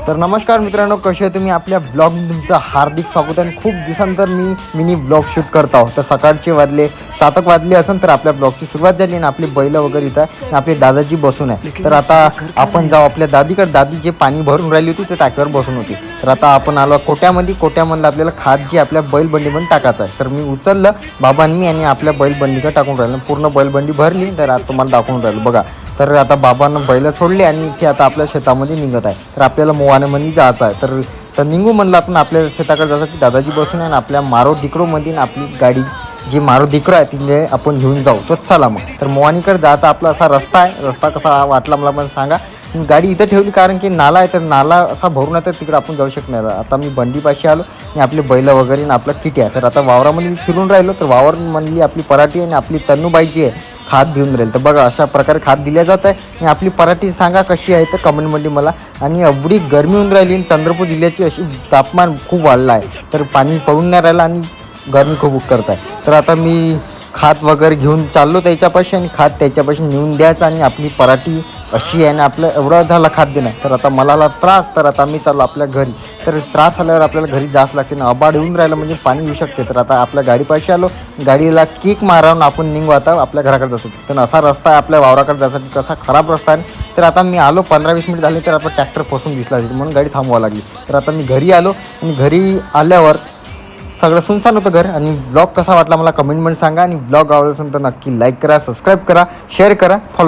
तर नमस्कार मित्रांनो, कसे आहे तुम्ही? आपल्या ब्लॉगमध्ये तुमचं हार्दिक स्वागत आहे. खूप दिवसांतर मी मिनी ब्लॉग शूट करत आहोत. तर सकाळचे वाजले 7 वाजले असेल तर आपल्या ब्लॉगची सुरुवात झाली आणि आपली बैल वगैरे इथं आणि आपले दादाजी बसून आहे. तर आता आपण जाऊ आपल्या दादीकडे. दादी जे पाणी भरून राहिली होती ते टाकीवर बसून होती. तर आता आपण आलो कोट्यामधलं आपल्याला खाद जी आपल्या बैलबंडीमध्ये टाकायचं आहे. तर मी उचललं बाबांनी आणि आपल्या बैलबंडीकडे टाकून राहिलं. पूर्ण बैलबंडी भरली. तर आता तुम्हाला दाखवून राहिलं बघा. तर आता बाबांना बैल सोडले आणि ते आता आपल्या शेतामध्ये निघत आहे. तर आपल्याला मोवाण्यामध्ये जायचं आहे. तर निघू म्हणलं आपण आपल्या शेताकडे जायचं की दादाजी बसून आहे आणि आपल्या मारो दिकरोमध्ये आपली गाडी जी मारो दिकरो आहे तिथे आपण घेऊन जाऊ. तर चला मग. तर मोवानीकडे जायचा आपला असा रस्ता आहे. रस्ता कसा वाटला मला पण सांगा. गाडी इथं ठेवली कारण की नाला आहे. तर नाला असा भरून आहे तर तिकडे आपण जाऊ शकणार. आता मी बंडीपाशी आलो आणि आपले बैल वगैरे आणि आपला किटी आहे. तर आता वावरामध्ये फिरून राहिलो. तर वावर म्हणली आपली पराठी आणि आपली तन्नूबाईची आहे खाद घेऊन राहील. तर बघा अशा प्रकारे खाद दिल्या जात आहे. आणि आपली पराठी सांगा कशी आहे तर कमेंटमध्ये मला. आणि एवढी गरमी होऊन राहिली आणि चंद्रपूर जिल्ह्याची अशी तापमान खूप वाढलं आहे. तर पाणी पडून नाही राहिलं आणि गरमी खूप करत आहे. तर आता मी खाद वगैरे घेऊन चाललो त्याच्यापाशी आणि खाद त्याच्यापाशी नेऊन द्यायचं. आणि आपली पराठी अशी आहे आणि आपलं एवढं झालं खाद्य नाही. तर आता मला त्रास. तर आता मी चाललो आपल्या घरी. तर त्रास आल्यावर आपल्याला घरी जास्त लागते ना. आबाड येऊन राहिलं म्हणजे पाणी येऊ शकते. तर आता आपल्या गाडीपाशी आलो. गाडीला किक मारावून आपण निघू आता आपल्या घराकडे जातो. तर असा रस्ता आहे आपल्या वावराकडे जायसाठी. कसा खराब रस्ता आहे. तर आता मी आलो 15-20 मिनिट झाले तर आपला ट्रॅक्टर फसून दिसला म्हणून गाडी थांबवावी लागली. तर आता मी घरी आलो आणि घरी आल्यावर सगळं सुनसान होतं घर. आणि ब्लॉग कसा वाटला मला कमेंटमध्ये सांगा. आणि ब्लॉग आवडला असेल तर नक्की लाईक करा, सबस्क्राईब करा, शेअर करा, फॉलो